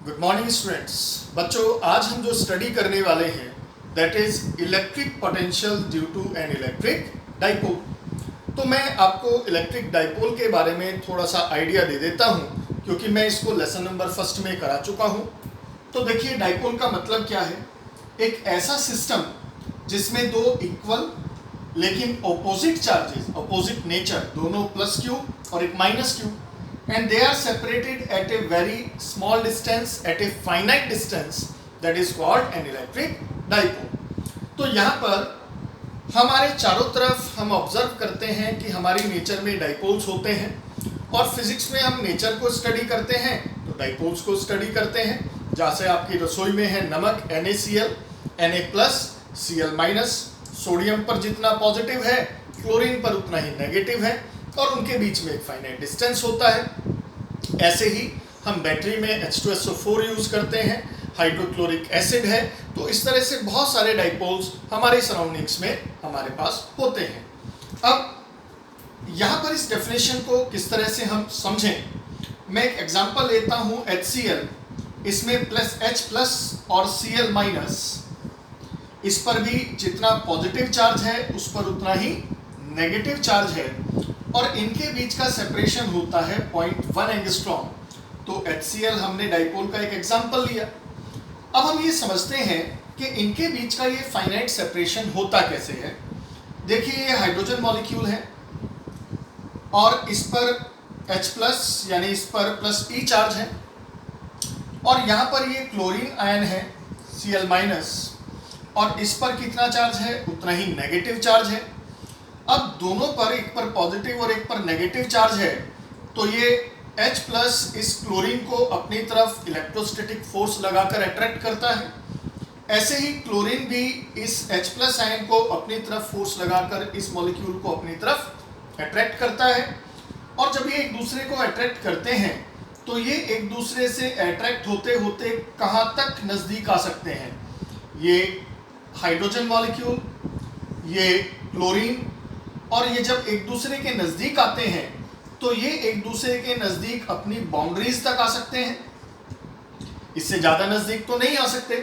Good morning students. बच्चों, आज हम जो स्टडी करने वाले हैं that is electric potential due to an electric dipole. तो मैं आपको इलेक्ट्रिक डाइपोल के बारे में थोड़ा सा आइडिया दे देता हूं क्योंकि मैं इसको लेसन नंबर फर्स्ट में करा चुका हूं। तो देखिए, डाइपोल का मतलब क्या है। एक ऐसा सिस्टम जिसमें दो इक्वल लेकिन ऑपोजिट चार्जेस, ऑपोजिट नेचर, दोनों प्लस क्यू और एक minus Q, and they are separated at a very small distance, at a finite distance, that is called an electric dipole। तो यहाँ पर हमारे चारों तरफ हम ऑब्जर्व करते हैं कि हमारी नेचर में डाइपोल्स होते हैं, और फिजिक्स में हम नेचर को स्टडी करते हैं तो डाइपोल्स को स्टडी करते हैं। जैसे आपकी रसोई में है नमक NaCl, Na+, Cl-, सोडियम पर जितना पॉजिटिव है क्लोरीन पर उतना ही नेगेटिव है, और उनके बीच में एक फाइनाइट डिस्टेंस होता है। ऐसे ही हम बैटरी में H2SO4 यूज करते हैं, हाइड्रोक्लोरिक एसिड है। तो इस तरह से बहुत सारे डाइपोल्स हमारे सराउंडिंग्स में हमारे पास होते हैं। अब यहाँ पर इस डेफिनेशन को किस तरह से हम समझें, मैं एक एग्जांपल लेता हूँ HCl। इसमें H+ और Cl-, इस पर भी जितना पॉजिटिव चार्ज है उस पर उतना ही नेगेटिव चार्ज है, और इनके बीच का सेपरेशन होता है 0.1 एंगस्ट्रॉम। तो HCl हमने डाइपोल का एक एग्जांपल लिया। अब हम ये समझते हैं कि इनके बीच का ये फाइनाइट सेपरेशन होता कैसे है। देखिए, ये हाइड्रोजन मॉलिक्यूल है और इस पर H+ यानी इस पर +P चार्ज है, और यहाँ पर ये क्लोरीन आयन है Cl-, और इस पर कितना चार्ज है, उतना ही नेगेटिव चार्ज है। अब दोनों पर, एक पर पॉजिटिव और एक पर नेगेटिव चार्ज है, तो ये H+ इस क्लोरीन को अपनी तरफ इलेक्ट्रोस्टैटिक फोर्स लगाकर अट्रैक्ट करता है। ऐसे ही क्लोरीन भी इस H+ आयन को अपनी तरफ फोर्स लगाकर इस मॉलिक्यूल को अपनी तरफ अट्रैक्ट करता है। और जब ये एक दूसरे को अट्रैक्ट करते हैं तो ये एक दूसरे से अट्रैक्ट होते होते कहाँ तक नज़दीक आ सकते हैं। ये हाइड्रोजन मॉलिक्यूल, ये क्लोरीन, और ये जब एक दूसरे के नज़दीक आते हैं तो ये एक दूसरे के नज़दीक अपनी बाउंड्रीज तक आ सकते हैं, इससे ज़्यादा नज़दीक तो नहीं आ सकते।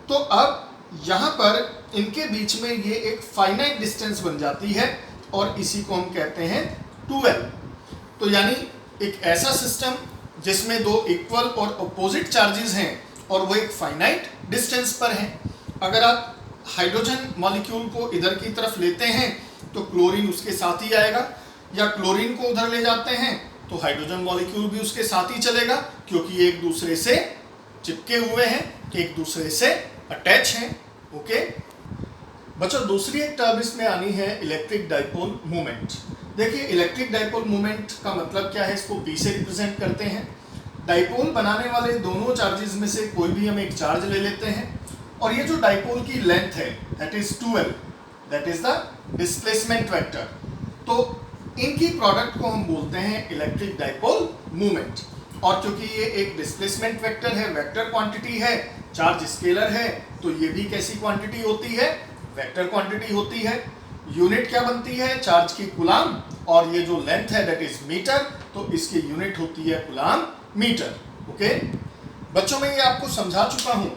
तो अब यहाँ पर इनके बीच में ये एक फाइनाइट डिस्टेंस बन जाती है, और इसी को हम कहते हैं 2L। तो यानी एक ऐसा सिस्टम जिसमें दो इक्वल और अपोजिट चार्जेस हैं और वो एक फाइनाइट डिस्टेंस पर हैं। अगर आप हाइड्रोजन मॉलिक्यूल को इधर की तरफ लेते हैं तो क्लोरीन उसके साथ ही आएगा, या क्लोरीन को उधर ले जाते हैं तो हाइड्रोजन मॉलिक्यूल भी उसके साथ ही चलेगा, क्योंकि ये एक दूसरे से चिपके हुए हैं, एक दूसरे से अटैच हैं। ओके बच्चों, दूसरी एक टर्म इसमें आनी है इलेक्ट्रिक डाइपोल मोमेंट। देखिए, इलेक्ट्रिक डाइपोल मोमेंट का मतलब क्या है, इसको P से रिप्रेजेंट करते हैं। डाइपोल बनाने वाले दोनों चार्जेस में से कोई भी हम एक चार्ज ले लेते हैं, और ये जो डाइपोल की लेंथ है that is 2L, that is the displacement vector. तो इनकी प्रोडक्ट को हम बोलते हैं इलेक्ट्रिक डाइपोल मोमेंट। और क्योंकि ये एक डिस्प्लेसमेंट वेक्टर है, वेक्टर क्वांटिटी है, चार्ज स्केलर है, तो ये भी कैसी क्वांटिटी होती है, वेक्टर क्वांटिटी होती है। यूनिट क्या बनती है, चार्ज की कूलाम, और ये जो लेंथ है दैट इज मीटर, तो इसकी यूनिट होती है कूलाम मीटर। ओके बच्चों, मैं ये आपको समझा चुका हूँ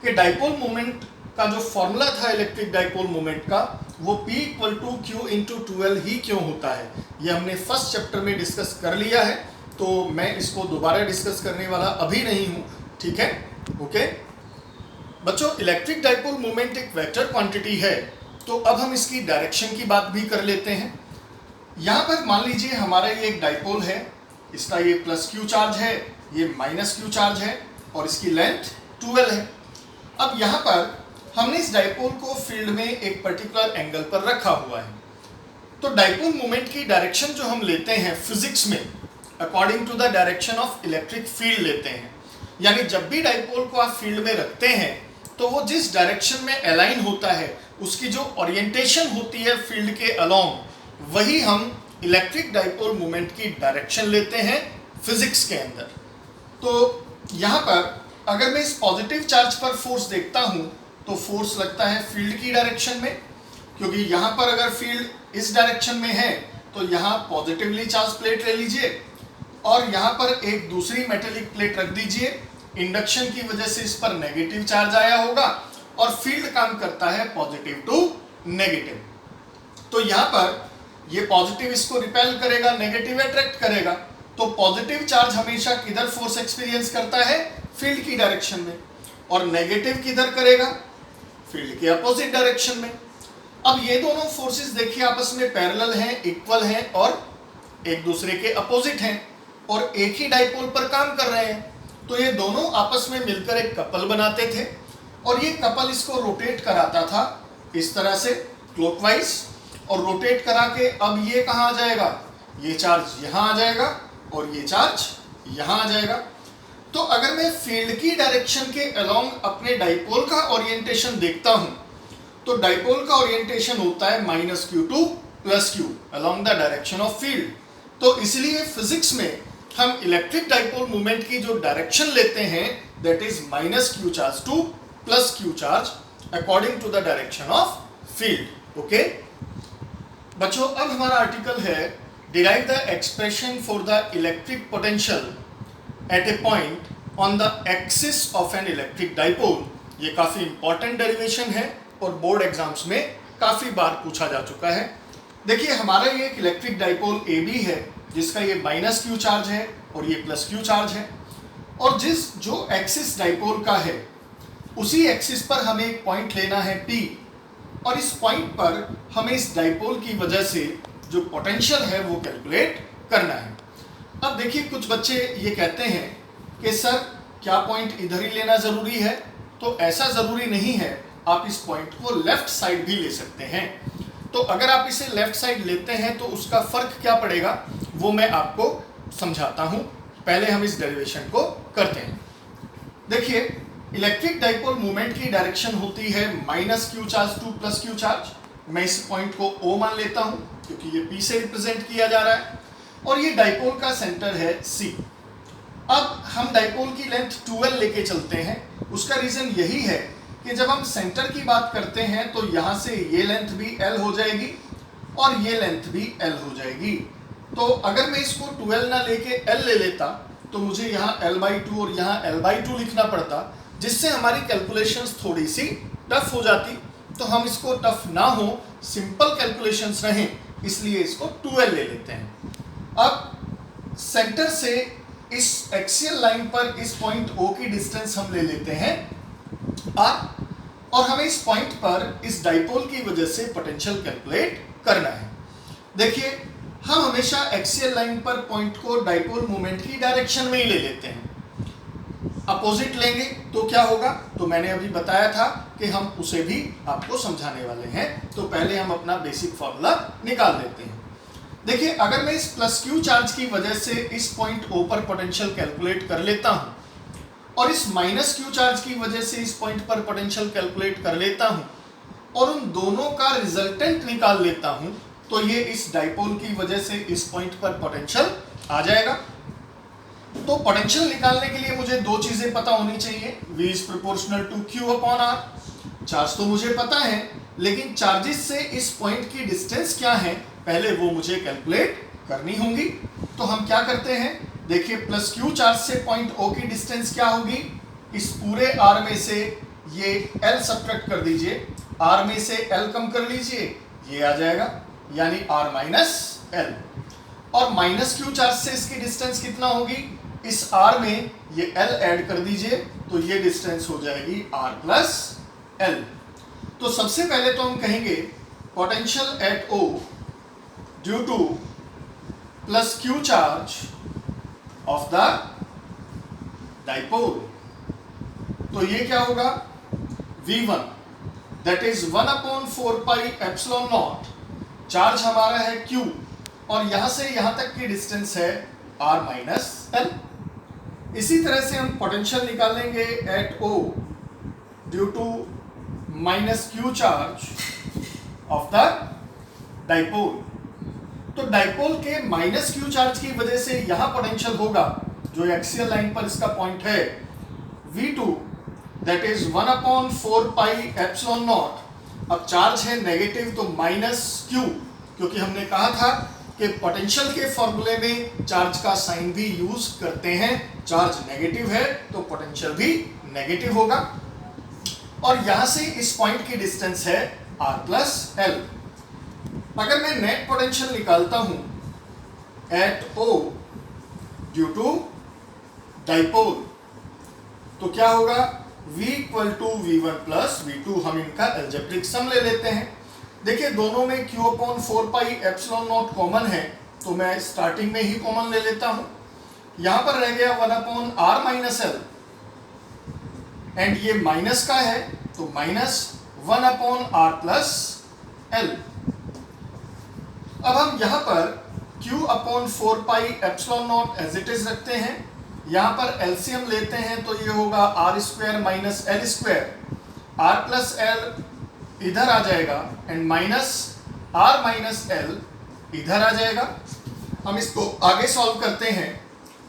कि डाइपोल मोमेंट का जो फॉर्मूला था इलेक्ट्रिक डाइपोल मोमेंट का, वो P = Q×2L ही क्यों होता है, ये हमने फर्स्ट चैप्टर में डिस्कस कर लिया है, तो मैं इसको दोबारा डिस्कस करने वाला अभी नहीं हूँ। ठीक है, ओके बच्चों, इलेक्ट्रिक डाइपोल मोमेंट एक वेक्टर क्वांटिटी है। तो अब हम इसकी डायरेक्शन की बात भी कर लेते हैं। यहाँ पर मान लीजिए हमारा ये एक डाइपोल है, इसका ये +Q चार्ज है, ये -Q चार्ज है, और इसकी लेंथ 2L है। अब यहाँ पर हमने इस डाइपोल को फील्ड में एक पर्टिकुलर एंगल पर रखा हुआ है। तो डाइपोल मोमेंट की डायरेक्शन जो हम लेते हैं फिजिक्स में according to the direction of electric field लेते हैं। यानी जब भी डाइपोल को आप फील्ड में रखते हैं तो वो जिस डायरेक्शन में अलाइन होता है, उसकी जो ओरिएंटेशन होती है फील्ड के अलोंग, वही हम इलेक्ट्रिक डाइपोल मोमेंट की डायरेक्शन लेते हैं फिजिक्स के अंदर। तो यहाँ पर अगर मैं इस पॉजिटिव चार्ज पर फोर्स देखता हूँ तो फोर्स लगता है फील्ड की डायरेक्शन में, क्योंकि यहाँ पर अगर फील्ड इस डायरेक्शन में है तो यहाँ पॉजिटिवली चार्ज प्लेट ले लीजिए, और यहाँ पर एक दूसरी मेटेलिक प्लेट रख दीजिए इंडक्शन की वजह से इस पर नेगेटिव चार्ज आया होगा और फील्ड काम करता है पॉजिटिव टू नेगेटिव। तो यहां पर ये पॉजिटिव इसको रिपेल करेगा, नेगेटिव अट्रैक्ट करेगा। तो पॉजिटिव चार्ज हमेशा किधर फोर्स एक्सपीरियंस करता है? फील्ड की डायरेक्शन में। और नेगेटिव किधर करेगा? फील्ड के अपोजिट डायरेक्शन में। अब ये दोनों फोर्सेस देखिए आपस में पैरेलल हैं, इक्वल हैं और एक दूसरे के अपोजिट हैं और एक ही डाइपोल पर काम कर रहे हैं। तो ये दोनों आपस में मिलकर एक कपल बनाते थे और ये कपल इसको रोटेट कराता था इस तरह से क्लॉकवाइज, और रोटेट करा के अब ये कहाँ आ जाएगा? ये चार्ज यहाँ आ जाएगा और ये चार्ज यहाँ आ जाएगा। तो अगर मैं फील्ड की डायरेक्शन के अलोंग अपने डाइपोल का ओरिएंटेशन देखता हूं तो डाइपोल का ओरिएंटेशन होता है -q to +q along the direction of field. तो इसलिए फिजिक्स में हम इलेक्ट्रिक डाइपोल मूवमेंट की जो डायरेक्शन लेते हैं that is -q charge to +q charge according to the direction of field. Okay बच्चों, अब हमारा आर्टिकल है derive the expression for the electric potential at a point on the axis of an electric dipole. ये काफ़ी important derivation है और board exams में काफ़ी बार पूछा जा चुका है। देखिए हमारा ये एक इलेक्ट्रिक डाइपोल ए बी है जिसका ये -q चार्ज है और ये +q चार्ज है, और जो एक्सिस डाइपोल का है उसी एक्सिस पर हमें एक पॉइंट लेना है P, और इस पॉइंट पर हमें इस डाइपोल की वजह से जो पोटेंशियल है वो कैलकुलेट करना है। अब देखिए कुछ बच्चे ये कहते हैं कि सर क्या पॉइंट इधर ही लेना ज़रूरी है? तो ऐसा ज़रूरी नहीं है, आप इस पॉइंट को लेफ्ट साइड भी ले सकते हैं। तो अगर आप इसे लेफ्ट साइड लेते हैं तो उसका फ़र्क क्या पड़ेगा वो मैं आपको समझाता हूँ। पहले हम इस डेरिवेशन को करते हैं। देखिए इलेक्ट्रिक डाइपोल मूवमेंट की डायरेक्शन होती है -q charge to +q charge. मैं इस पॉइंट को O मान लेता हूँ क्योंकि ये P से रिप्रेजेंट किया जा रहा है और ये डाइपोल का सेंटर है C। अब हम डाइपोल की लेंथ 2L लेके चलते हैं। उसका रीज़न यही है कि जब हम सेंटर की बात करते हैं तो यहाँ से ये लेंथ भी L हो जाएगी और ये लेंथ भी L हो जाएगी। तो अगर मैं इसको 2L ना लेके L ले लेता तो मुझे यहाँ L/2 और यहाँ L/2 लिखना पड़ता, जिससे हमारी कैलकुलेशंस थोड़ी सी टफ हो जाती। तो हम इसको टफ ना हो, सिंपल कैलकुलेशंस रहें, इसलिए इसको 2L ले लेते हैं। अब सेंटर से इस एक्सियल लाइन पर इस पॉइंट O की डिस्टेंस हम ले लेते हैं R, और हमें इस पॉइंट पर इस डाइपोल की वजह से पोटेंशियल कैलकुलेट करना है। देखिए हम हमेशा एक्सियल लाइन पर पॉइंट को डाइपोल मूवमेंट की डायरेक्शन में ही ले लेते हैं। अपोजिट लेंगे तो क्या होगा? तो मैंने अभी बताया था कि हम उसे भी आपको समझाने वाले हैं। तो पहले हम अपना बेसिक फॉर्मूला निकाल लेते हैं। देखिए अगर मैं इस +q चार्ज की वजह से इस पॉइंट O पर पोटेंशियल कैलकुलेट कर लेता हूं और इस -q चार्ज की वजह से इस पॉइंट पर पोटेंशियल कैलकुलेट कर लेता हूं और उन दोनों का रिजल्टेंट निकाल लेता हूं, तो ये इस डाइपोल की वजह से इस पॉइंट पर पोटेंशियल आ जाएगा। तो पोटेंशियल निकालने के लिए मुझे दो चीजें पता होनी चाहिए। V is proportional to Q/R। Charge तो मुझे पता है, लेकिन चार्जेस से इस पॉइंट की डिस्टेंस क्या है पहले वो मुझे कैलकुलेट करनी होंगी। तो हम क्या करते हैं, देखिए +q चार्ज से पॉइंट O की डिस्टेंस क्या होगी? इस पूरे R में से ये L सब्ट्रैक्ट कर दीजिए, R में से L कम कर लीजिए, ये आ जाएगा यानी R - L। और -q चार्ज से इसकी डिस्टेंस कितना होगी? इस R में ये L ऐड कर दीजिए तो ये डिस्टेंस हो जाएगी R + L। तो सबसे पहले तो हम कहेंगे potential at O due to +q charge of the dipole. तो ये क्या होगा? V1 that is 1/4 pi epsilon nought. Charge हमारा है Q और यहां से यहां तक की डिस्टेंस है R - L। इसी तरह से हम पोटेंशियल निकालेंगे at O due to -q charge of the dipole. तो डाइपोल के -q चार्ज की वजह से यहां पोटेंशियल होगा जो एक्सियल लाइन पर इसका पॉइंट है V2 that is 1/4 pi epsilon nought. अब चार्ज है नेगेटिव तो -q, क्योंकि हमने कहा था कि पोटेंशियल के फॉर्मूले में चार्ज का साइन भी यूज करते हैं। चार्ज नेगेटिव है तो पोटेंशियल भी नेगेटिव होगा। और यहां से इस पॉइंट की डिस्टेंस है r प्लस एल। अगर मैं नेट पोटेंशियल निकालता हूं at O due to dipole, तो क्या होगा, V equal to V1 plus V2। हम इनका एल्जेब्रिक सम ले लेते हैं। देखिए दोनों में Q upon 4 pi epsilon not common है, तो मैं स्टार्टिंग में ही कॉमन ले लेता हूं। यहां पर रह गया 1 upon R minus L, and ये माइनस का है तो minus 1 upon R plus L. अब हम यहां पर Q upon 4 pi epsilon nought as it is रखते हैं। यहां पर एलसीएम लेते हैं तो ये होगा R square minus L square. R plus L इधर आ जाएगा and minus R minus L इधर आ जाएगा। हम इसको आगे सॉल्व करते हैं।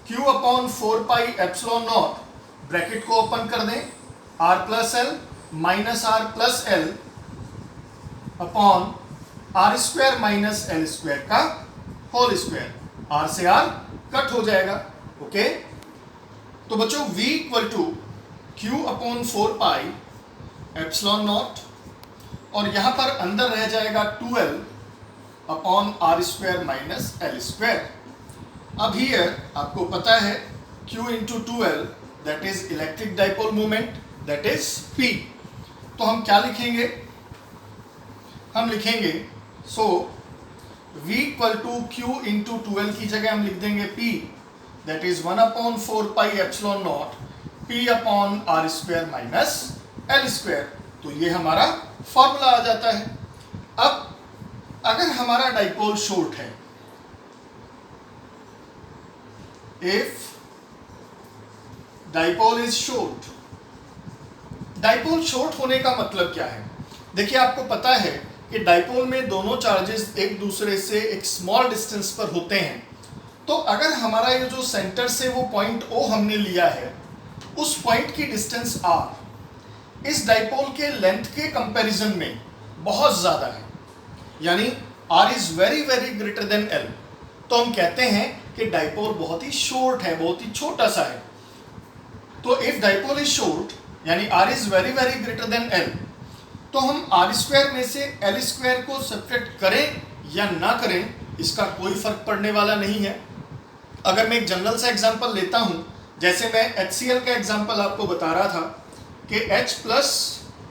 Q upon 4 pi epsilon nought, bracket को ओपन कर दें, R plus L minus R plus L upon R square minus L square का होल स्क्वायर। R से R कट हो जाएगा। ओके, तो बच्चों V equal to Q upon 4 pi epsilon nought, और यहां पर अंदर रह जाएगा 2L upon R square minus L square. अब हियर आपको पता है Q into 2L that is electric dipole moment, that is P। तो हम क्या लिखेंगे, हम लिखेंगे V equal to Q into 2L की जगह हम लिख देंगे P, that is 1 upon 4 pi epsilon nought P upon R square minus L square. तो ये हमारा फॉर्मूला आ जाता है। अब अगर हमारा डाइपोल शॉर्ट है, if dipole is short, dipole short होने का मतलब क्या है। देखिए आपको पता है कि डाइपोल में दोनों चार्जेस एक दूसरे से एक स्मॉल डिस्टेंस पर होते हैं। तो अगर हमारा ये जो सेंटर से वो पॉइंट O हमने लिया है, उस पॉइंट की डिस्टेंस R इस डाइपोल के लेंथ के कंपैरिजन में बहुत ज़्यादा है, यानी R is very very greater than L। तो हम कहते हैं कि डाइपोल बहुत ही शॉर्ट है, बहुत ही छोटा सा है। तो इफ डाइपोल इज शॉर्ट यानी R is very very greater than L, तो हम R स्क्वायर में से L स्क्वायर को सब्ट्रैक्ट करें या ना करें, इसका कोई फर्क पड़ने वाला नहीं है। अगर मैं एक जनरल सा एग्जांपल लेता हूं, जैसे मैं HCl का एग्जांपल आपको बता रहा था कि H प्लस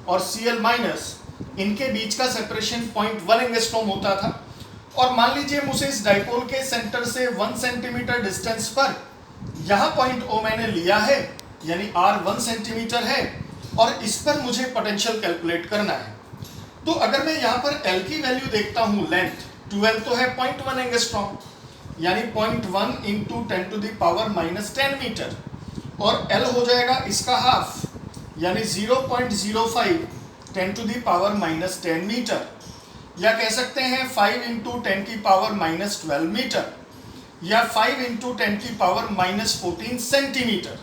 और Cl माइनस, इनके बीच का सेपरेशन 0.1 एंगस्ट्रॉम होता था। और मान लीजिए मुझे इस डाइपोल के सेंटर से 1 सेंटीमीटर डिस्टेंस पर यहाँ पॉइंट O मैंने लिया है, यानी R 1 सेंटीमीटर है, और इस पर मुझे पोटेंशियल कैलकुलेट करना है। तो अगर मैं यहाँ पर L की वैल्यू देखता हूँ, लेंथ 2L तो है 0.1 एंगस्ट्रॉम, यानी 0.1 into 10 to the power minus 10 metre, और L हो जाएगा इसका हाफ, यानी 0.05 10 to the power minus 10 metre, या कह सकते हैं 5 इंटू 10 की पावर माइनस 12 मीटर, या 5 इंटू 10 की पावर माइनस 14 सेंटीमीटर।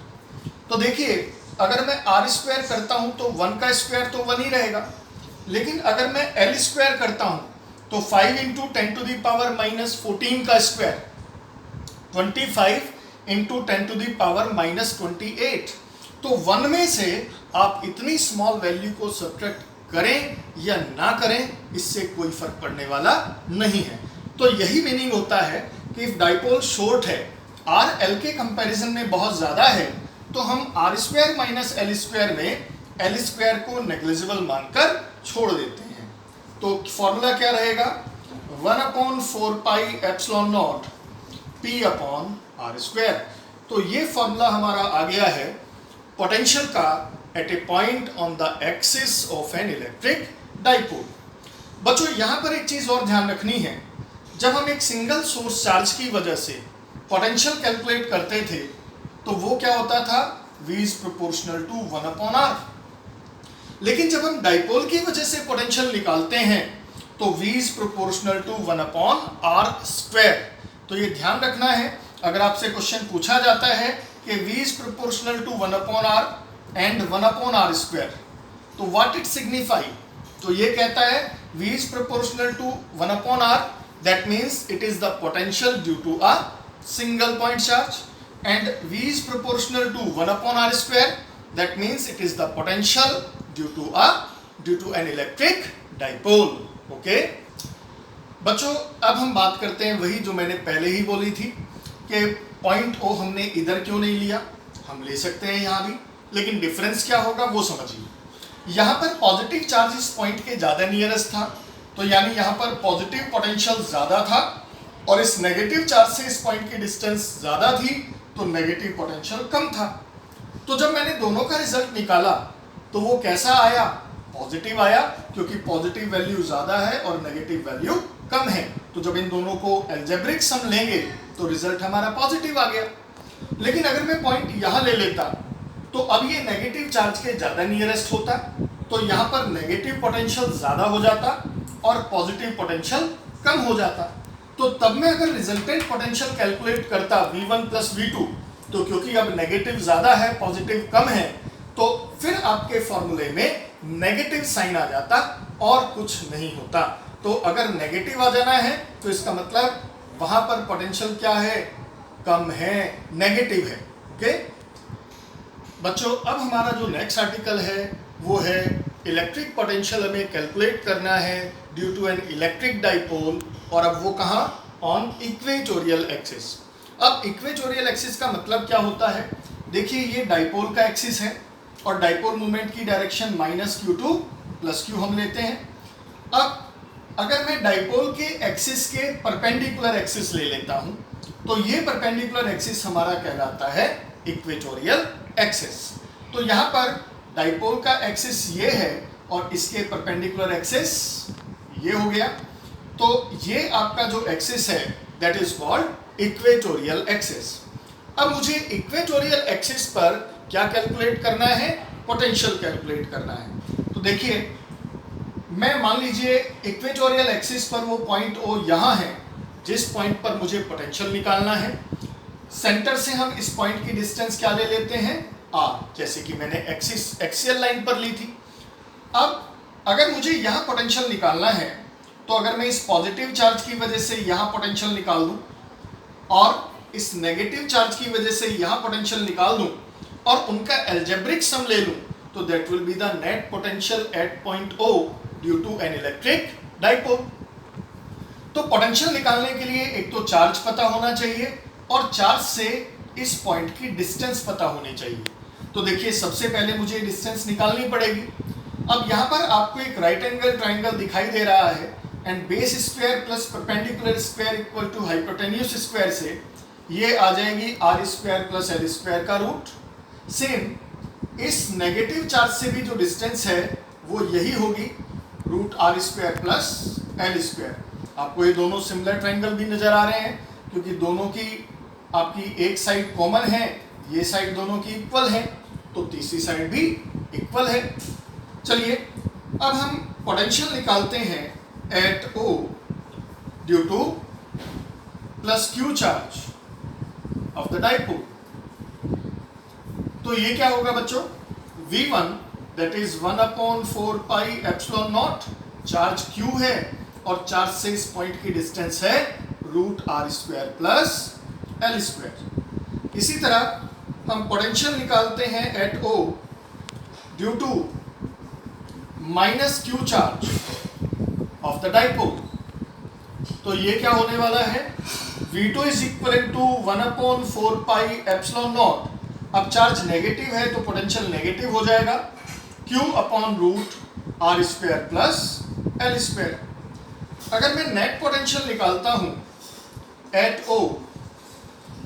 तो देखिए अगर मैं R स्क्वायर करता हूं तो 1 का स्क्वायर तो 1 ही रहेगा, लेकिन अगर मैं L स्क्वायर करता हूं तो 5 into 10 to the power minus 14 का square 25 into 10 to the power minus 28। तो 1 में से आप इतनी स्मॉल वैल्यू को सब्ट्रैक्ट करें या ना करें, इससे कोई फर्क पड़ने वाला नहीं है। तो यही मीनिंग होता है कि इफ डाइपोल शॉर्ट है, R L के कंपैरिजन में बहुत ज़्यादा है, तो हम R square minus L square में एल स्क्वायर को नेग्लिजिबल मानकर छोड़ देते हैं। तो फॉर्मूला क्या रहेगा, 1 upon 4 pi epsilon nought P upon R square. तो ये फॉर्मूला हमारा आ गया है पोटेंशियल का at a point on the axis of an electric dipole. बच्चों यहाँ पर एक चीज़ और ध्यान रखनी है, जब हम एक सिंगल सोर्स चार्ज की वजह से पोटेंशियल कैलकुलेट करते थे तो वो क्या होता था, V is proportional to 1 upon R। लेकिन जब हम डाइपोल की वजह से पोटेंशियल निकालते हैं तो V is proportional to 1 upon R square. तो ये ध्यान रखना है, अगर आपसे क्वेश्चन पूछा जाता है कि V is proportional to 1 upon R and 1 upon R square, तो व्हाट इट सिग्निफाई, तो ये कहता है V is proportional to 1 upon R that means it is the potential due to a single point charge, and V is proportional to 1 upon r square, that means it is the potential due to an electric dipole. Okay बच्चों, अब हम बात करते हैं वही जो मैंने पहले ही बोली थी कि पॉइंट O हमने इधर क्यों नहीं लिया, हम ले सकते हैं यहाँ भी, लेकिन डिफरेंस क्या होगा वो समझिए। यहाँ पर पॉजिटिव चार्ज इस पॉइंट के ज़्यादा नियरेस्ट था, तो यानी यहाँ पर पॉजिटिव पोटेंशियल ज़्यादा था, और इस नेगेटिव चार्ज से इस पॉइंट की डिस्टेंस ज़्यादा थी, तो नेगेटिव पोटेंशियल कम था। तो जब मैंने दोनों का रिजल्ट निकाला तो वो कैसा आया, पॉजिटिव आया, क्योंकि पॉजिटिव वैल्यू ज़्यादा है और नेगेटिव वैल्यू कम है। तो जब इन दोनों को एल्जेब्रिक सम लेंगे तो रिजल्ट हमारा पॉजिटिव आ गया। लेकिन अगर मैं पॉइंट यहाँ ले लेता तो अब ये नेगेटिव चार्ज के ज़्यादा नियरेस्ट होता, तो यहाँ पर नेगेटिव पोटेंशियल ज़्यादा हो जाता और पॉजिटिव पोटेंशियल कम हो जाता। तो तब मैं अगर रिजल्टेंट पोटेंशियल कैलकुलेट करता V1 प्लस V2, तो क्योंकि अब नेगेटिव ज़्यादा है पॉजिटिव कम है, तो फिर आपके फॉर्मूले में नेगेटिव साइन आ जाता और कुछ नहीं होता। तो अगर नेगेटिव आ जाना है तो इसका मतलब वहाँ पर पोटेंशियल क्या है, कम है, नेगेटिव है। ओके बच्चों, अब हमारा जो नेक्स्ट आर्टिकल है वो है इलेक्ट्रिक पोटेंशियल हमें कैलकुलेट करना है due to an electric dipole, और अब वो कहाँ, ऑन इक्वेटोरियल एक्सिस। अब इक्वेटोरियल एक्सिस का मतलब क्या होता है, देखिए ये डाइपोल का एक्सिस है और डाइपोल मोमेंट की डायरेक्शन -q2 + q हम लेते हैं। अब अगर मैं डाइपोल के एक्सिस के परपेंडिकुलर एक्सिस ले लेता हूं, तो ये परपेंडिकुलर एक्सिस हमारा कहलाता है इक्वेटोरियल एक्सिस। तो यहाँ पर डाइपोल का एक्सिस ये है और इसके परपेंडिकुलर एक्सिस ये हो गया। तो ये आपका जो एक्सिस है that is called equatorial axis. अब मुझे इक्वेटोरियल एक्सिस पर क्या कैलकुलेट करना है, पोटेंशियल कैलकुलेट करना है। तो देखिए, मैं मान लीजिए इक्वेटोरियल एक्सिस पर वो पॉइंट O यहाँ है जिस पॉइंट पर मुझे पोटेंशियल निकालना है। सेंटर से हम इस पॉइंट की डिस्टेंस क्या ले लेते हैं, r, जैसे कि मैंने एक्सियल लाइन पर ली थी। अब अगर मुझे यहाँ पोटेंशियल निकालना है, तो अगर मैं इस पॉजिटिव चार्ज की वजह से यहाँ पोटेंशियल निकाल दूँ और इस नेगेटिव चार्ज की वजह से यहाँ पोटेंशियल निकाल दूँ और उनका एल्जेब्रिक सम ले लूँ, तो that will be the net potential at point O due to an electric dipole. तो पोटेंशियल निकालने के लिए एक तो चार्ज पता होना चाहिए और चार्ज से इस पॉइंट की डिस्टेंस पता होनी चाहिए। तो देखिए, सबसे पहले मुझे डिस्टेंस निकालनी पड़ेगी। अब यहाँ पर आपको एक राइट एंगल ट्राइंगल दिखाई दे रहा है, and base square plus perpendicular square equal to hypotenuse square से ये आ जाएगी r square plus l square का रूट। सेम इस नेगेटिव चार्ज से भी जो डिस्टेंस है वो यही होगी, root r square plus l square. आपको ये दोनों सिमिलर ट्राइंगल भी नजर आ रहे हैं, क्योंकि दोनों की आपकी एक साइड कॉमन है, ये साइड दोनों की इक्वल है, तो तीसरी साइड भी इक्वल है। चलिए, अब हम पोटेंशियल निकालते हैं at O due to plus Q charge of the dipole. तो ये क्या होगा बच्चों, V1 that is 1/4 pi epsilon nought, charge Q है और चार्ज से इस पॉइंट की डिस्टेंस है root r square plus l square. इसी तरह हम पोटेंशियल निकालते हैं at O due to minus Q charge of the dipole. तो ये क्या होने वाला है, V2 is equal to 1/4 pi epsilon nought. अब चार्ज नेगेटिव है तो पोटेंशियल नेगेटिव हो जाएगा, Q upon root r square plus l square. अगर मैं नेट पोटेंशियल निकालता हूं at O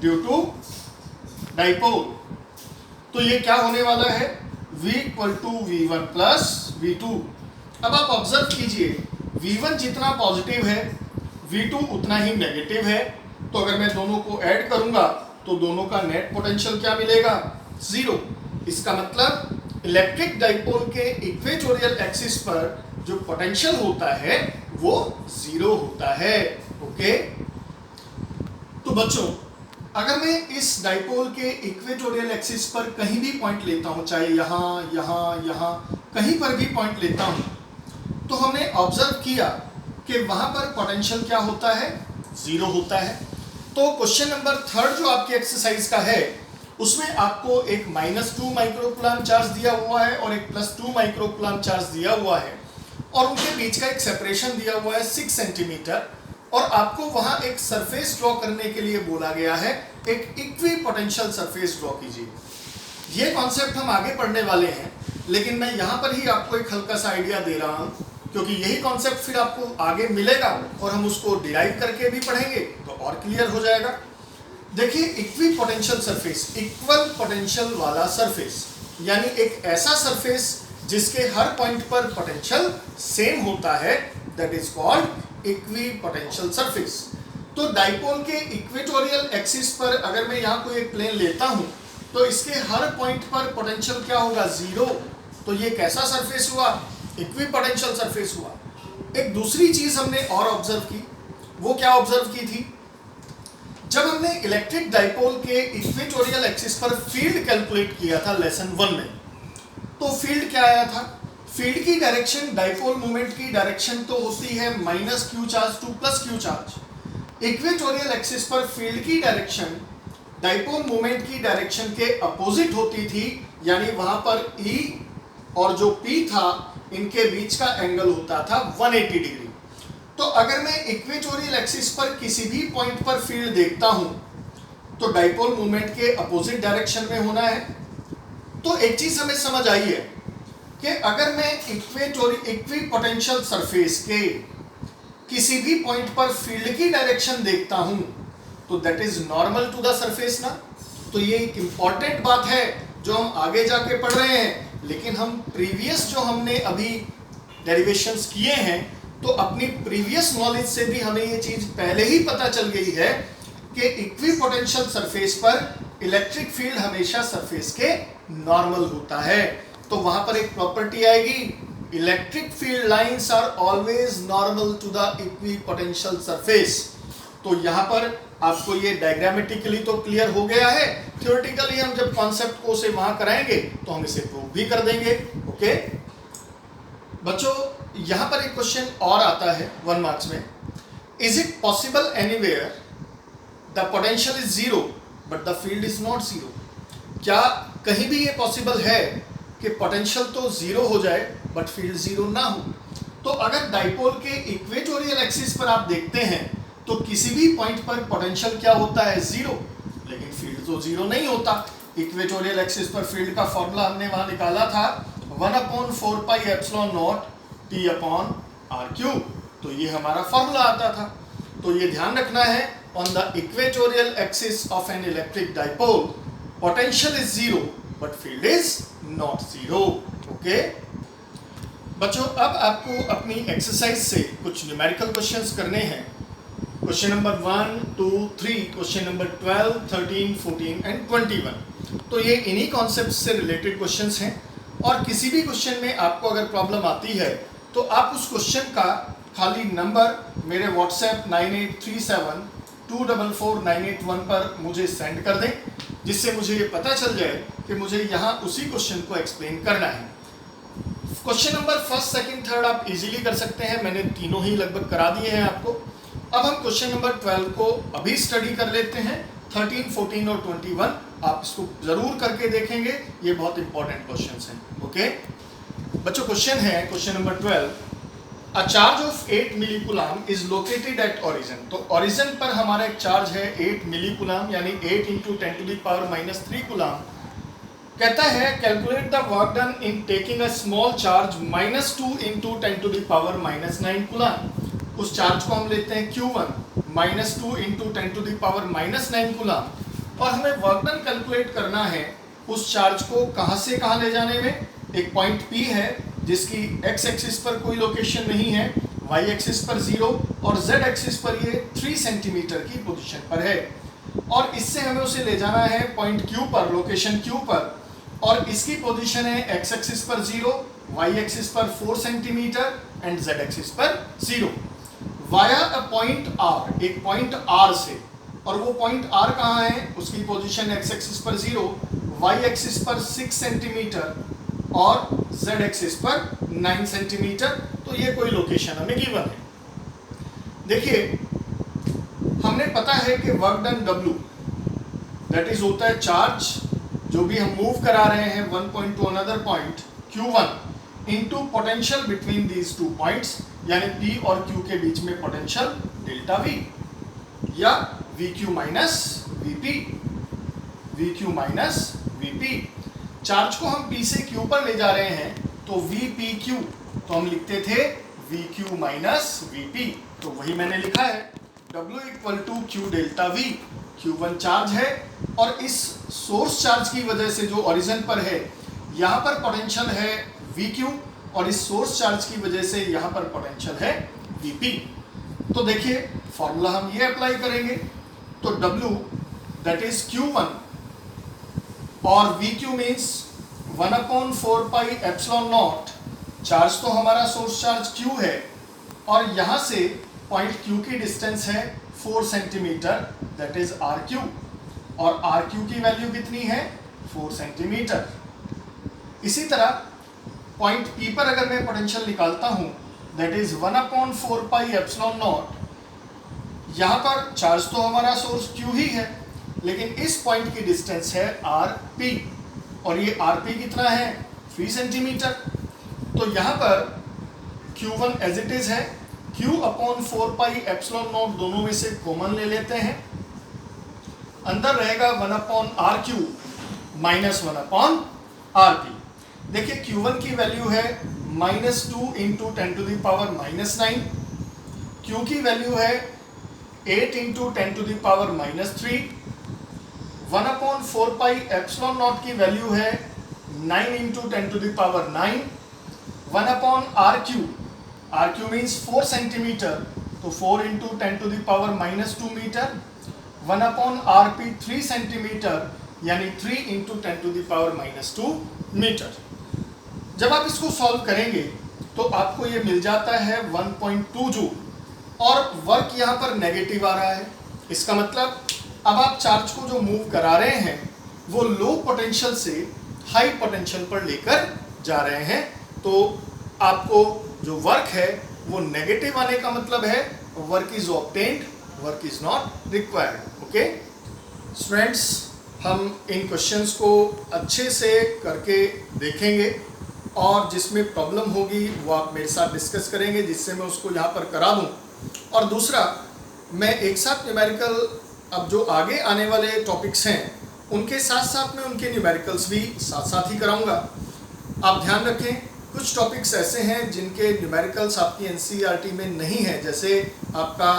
due to dipole, तो ये क्या होने वाला है, V equal to V1 plus V2। अब आप ऑब्जर्व कीजिए, V1 जितना पॉजिटिव है V2 उतना ही नेगेटिव है, तो अगर मैं दोनों को ऐड करूंगा तो दोनों का नेट पोटेंशियल क्या मिलेगा, 0। इसका मतलब इलेक्ट्रिक डाइपोल के इक्वेटोरियल एक्सिस पर जो पोटेंशियल होता है वो 0 होता है। ओके, तो बच्चों, अगर मैं इस डाइपोल के इक्वेटोरियल एक्सिस पर कहीं भी पॉइंट लेता हूं, चाहे यहाँ यहाँ यहाँ कहीं पर भी पॉइंट लेता हूं, तो हमने ऑब्जर्व किया कि वहां पर पोटेंशियल क्या होता है, जीरो होता है। तो क्वेश्चन नंबर 3 जो आपकी एक्सरसाइज का है उसमें आपको एक -2 माइक्रोकूलम चार्ज दिया हुआ है और एक +2 माइक्रोकूलम चार्ज दिया हुआ है और उनके बीच का एक सेपरेशन दिया हुआ है 6 सेंटीमीटर और आपको वहां एक सरफेस ड्रॉ करने के लिए बोला गया है, एक इक्वी पोटेंशियल सरफेस ड्रॉ कीजिए। ये कॉन्सेप्ट हम आगे पढ़ने वाले हैं, लेकिन मैं यहाँ पर ही आपको एक हल्का सा आइडिया दे रहा हूँ क्योंकि यही कॉन्सेप्ट फिर आपको आगे मिलेगा और हम उसको डिराइव करके भी पढ़ेंगे तो और क्लियर हो जाएगा। देखिए, equi potential surface, equal potential वाला सरफेस, यानी एक ऐसा सरफेस जिसके हर पॉइंट पर पोटेंशियल सेम होता है, that is called equi potential surface. तो डाइपोल के इक्वेटोरियल एक्सिस पर अगर मैं यहाँ कोई एक प्लेन लेता हूँ तो इसके हर पॉइंट पर पोटेंशियल क्या होगा, जीरो। तो ये कैसा सरफेस हुआ, इक्वी पोटेंशियल सरफेस हुआ। एक दूसरी चीज हमने और ऑब्जर्व की, वो क्या ऑब्जर्व की थी, जब हमने इलेक्ट्रिक डाइपोल के इक्वेटोरियल एक्सिस पर फील्ड कैलकुलेट किया था लेसन 1 में, तो फील्ड क्या आया था, फील्ड की डायरेक्शन डाइपोल मोमेंट की डायरेक्शन तो होती है -q charge to +q charge. Equatorial axis पर फील्ड की डायरेक्शन डाइपोल मोमेंट की डायरेक्शन के अपोजिट होती थी, यानी वहां पर E और जो P था इनके बीच का एंगल होता था 180 डिग्री। तो अगर मैं इक्वेटोरियल एक्सिस पर किसी भी पॉइंट पर फील्ड देखता हूं तो डाइपोल मोमेंट के अपोजिट डायरेक्शन में होना है। तो एक चीज हमें समझ आई है कि अगर मैं इक्वी पोटेंशियल सरफेस के किसी भी पॉइंट पर फील्ड की डायरेक्शन देखता हूं तो that is normal to the surface ना। तो ये एक इंपॉर्टेंट बात है जो हम आगे जाके पढ़ रहे हैं, लेकिन हम प्रीवियस जो हमने अभी डेरिवेशंस किए हैं तो अपनी प्रीवियस नॉलेज से भी हमें ये चीज पहले ही पता चल गई है कि इक्वी पोटेंशियल सरफेस पर इलेक्ट्रिक फील्ड हमेशा सरफेस के नॉर्मल होता है। तो वहां पर एक प्रॉपर्टी आएगी, electric field lines are always normal to the equipotential surface. तो यहाँ पर आपको ये डायग्रामेटिकली तो क्लियर हो गया है, थ्योरेटिकली हम जब कॉन्सेप्ट को से वहां कराएंगे तो हम इसे प्रूव भी कर देंगे। ओके बच्चों, यहाँ पर एक क्वेश्चन और आता है 1 मार्क्स में, is it possible anywhere the potential is zero but the field is not zero. क्या कहीं भी ये पॉसिबल है कि पोटेंशियल तो जीरो हो जाए बट फील्ड जीरो ना हो। तो अगर डाइपोल के इक्वेटोरियल एक्सिस पर आप देखते हैं तो किसी भी पॉइंट पर पोटेंशियल क्या होता है, जीरो, लेकिन फील्ड तो जीरो नहीं होता। इक्वेटोरियल एक्सिस पर फील्ड का फॉर्मूला हमने वहां निकाला था 1/4πε0 T/r³। तो ये हमारा फॉर्मूला आता था। तो ये ध्यान रखना है, on the equatorial axis of an electric dipole potential is zero but field is not zero. Okay बच्चों, अब आपको अपनी एक्सरसाइज से कुछ न्यूमेरिकल क्वेश्चंस करने हैं। Question number 1, 2, 3, question number 12, 13, 14 and 21। तो ये इन्हीं कॉन्सेप्ट से रिलेटेड क्वेश्चंस हैं और किसी भी क्वेश्चन में आपको अगर प्रॉब्लम आती है तो आप उस क्वेश्चन का खाली नंबर मेरे व्हाट्सएप 9837244981 पर मुझे सेंड कर दें, जिससे मुझे ये पता चल जाए कि मुझे यहाँ उसी क्वेश्चन को एक्सप्लेन करना है। क्वेश्चन नंबर 1, 2, 3 आप इजीली कर सकते हैं, मैंने तीनों ही लगभग करा दिए हैं आपको। अब हम क्वेश्चन नंबर 12 को अभी स्टडी कर लेते हैं। 13, 14 और 21 आप इसको जरूर करके देखेंगे, ये बहुत इंपॉर्टेंट क्वेश्चंस हैं। ओके बच्चों, क्वेश्चन है question number 12, a charge of 8 millicoulomb is located at origin. तो ओरिजिन पर हमारा एक चार्ज है 8 मिलीकूलम, यानी 8 × 10⁻³ कूलम। कहता है calculate the work done in taking a small charge -2 × 10⁻⁹ coulomb. उस चार्ज को हम लेते हैं Q1 -2 × 10⁻⁹ कूलम और हमें वर्क डन कैलकुलेट करना है उस चार्ज को कहाँ से कहाँ ले जाने में। एक पॉइंट P है जिसकी x एक्सिस पर कोई लोकेशन नहीं है, y एक्सिस पर 0 और z एक्सिस पर ये 3 सेंटीमीटर की पोजीशन पर है और इससे हमें उसे ले जाना है पॉइंट Q पर, लोकेशन Q पर, और इसकी पोजीशन है x एक्सिस पर 0, y एक्सिस पर 4 सेंटीमीटर एंड z एक्सिस पर 0 वाया अ पॉइंट R, एक पॉइंट R से। और वो पॉइंट R कहाँ है, उसकी पोजीशन x एक्सिस पर 0, y एक्सिस पर 6 सेंटीमीटर और z एक्सिस पर 9 सेंटीमीटर। तो ये कोई लोकेशन हमें गिवन है। देखिए, हमने पता है कि work done W that is होता है चार्ज जो भी हम मूव करा रहे हैं one point two another point Q1 into potential between these two points, यानी P और Q के बीच में पोटेंशियल डेल्टा V या VQ minus VP, VQ minus VP। Charge को हम P से Q पर ले जा रहे हैं तो VPQ, तो हम लिखते थे VQ माइनस VP, तो वही मैंने लिखा है W equal to Q delta V। Q1 charge है और इस सोर्स चार्ज की वजह से जो ओरिजिन पर है यहाँ पर पोटेंशियल है VQ और इस सोर्स चार्ज की वजह से यहाँ पर पोटेंशियल है VP। तो देखिए फॉर्मूला हम ये अप्लाई करेंगे, तो W दैट इज Q1 और VQ means 1/4 pi epsilon nought. Charge तो हमारा सोर्स चार्ज Q है और यहाँ से पॉइंट Q की डिस्टेंस है 4 सेंटीमीटर दैट इज RQ, और RQ की वैल्यू कितनी है 4 सेंटीमीटर। इसी तरह पॉइंट P पर अगर मैं पोटेंशियल निकालता हूँ that is 1/4 pi epsilon not. यहाँ पर चार्ज तो हमारा सोर्स Q ही है लेकिन इस पॉइंट की डिस्टेंस है RP और ये RP कितना है 3 सेंटीमीटर। तो यहाँ पर Q1 एज इट इज है, Q/4 पाई एप्सिलॉन नॉट दोनों में से कॉमन ले लेते हैं, अंदर रहेगा 1/RQ माइनस 1/RP। देखिए Q1 की वैल्यू है -2 into 10 to the power -9, Q की वैल्यू है 8 into 10 to the power -3, 1/4 pi epsilon naught की वैल्यू है 9 into 10 to the power 9, 1/RQ, RQ means 4 centimetre, तो 4 into 10 to the power -2 metre, 1/RP 3 centimetre यानी 3 into 10 to the power -2 metre. जब आप इसको solve करेंगे तो आपको ये मिल जाता है 1.2 जूल और वर्क यहाँ पर नेगेटिव आ रहा है। इसका मतलब अब आप चार्ज को जो मूव करा रहे हैं वो लो पोटेंशियल से हाई पोटेंशियल पर लेकर जा रहे हैं, तो आपको जो वर्क है वो नेगेटिव आने का मतलब है work is obtained, work is not required. Okay students, हम इन क्वेश्चंस को अच्छे से करके देखेंगे और जिसमें प्रॉब्लम होगी वो आप मेरे साथ डिस्कस करेंगे जिससे मैं उसको यहाँ पर करा दूँ। और दूसरा, मैं एक साथ न्यूमेरिकल अब जो आगे आने वाले टॉपिक्स हैं उनके साथ साथ में उनके न्यूमेरिकल्स भी साथ साथ ही कराऊंगा। आप ध्यान रखें, कुछ टॉपिक्स ऐसे हैं जिनके न्यूमेरिकल्स आपकी एनसीईआरटी में नहीं है, जैसे आपका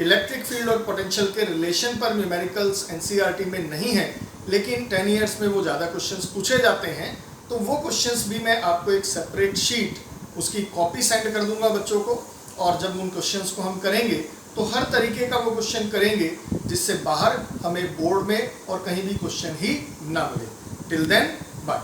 इलेक्ट्रिक फील्ड और पोटेंशियल के रिलेशन पर न्यूमेरिकल्स एनसीईआरटी में नहीं है, लेकिन 10 ईयर्स में वो ज़्यादा क्वेश्चंस पूछे जाते हैं, तो वो क्वेश्चंस भी मैं आपको एक सेपरेट शीट उसकी कॉपी सेंड कर दूंगा बच्चों को, और जब उन क्वेश्चंस को हम करेंगे तो हर तरीके का वो क्वेश्चन करेंगे जिससे बाहर हमें बोर्ड में और कहीं भी क्वेश्चन ही ना मिले। Till then bye.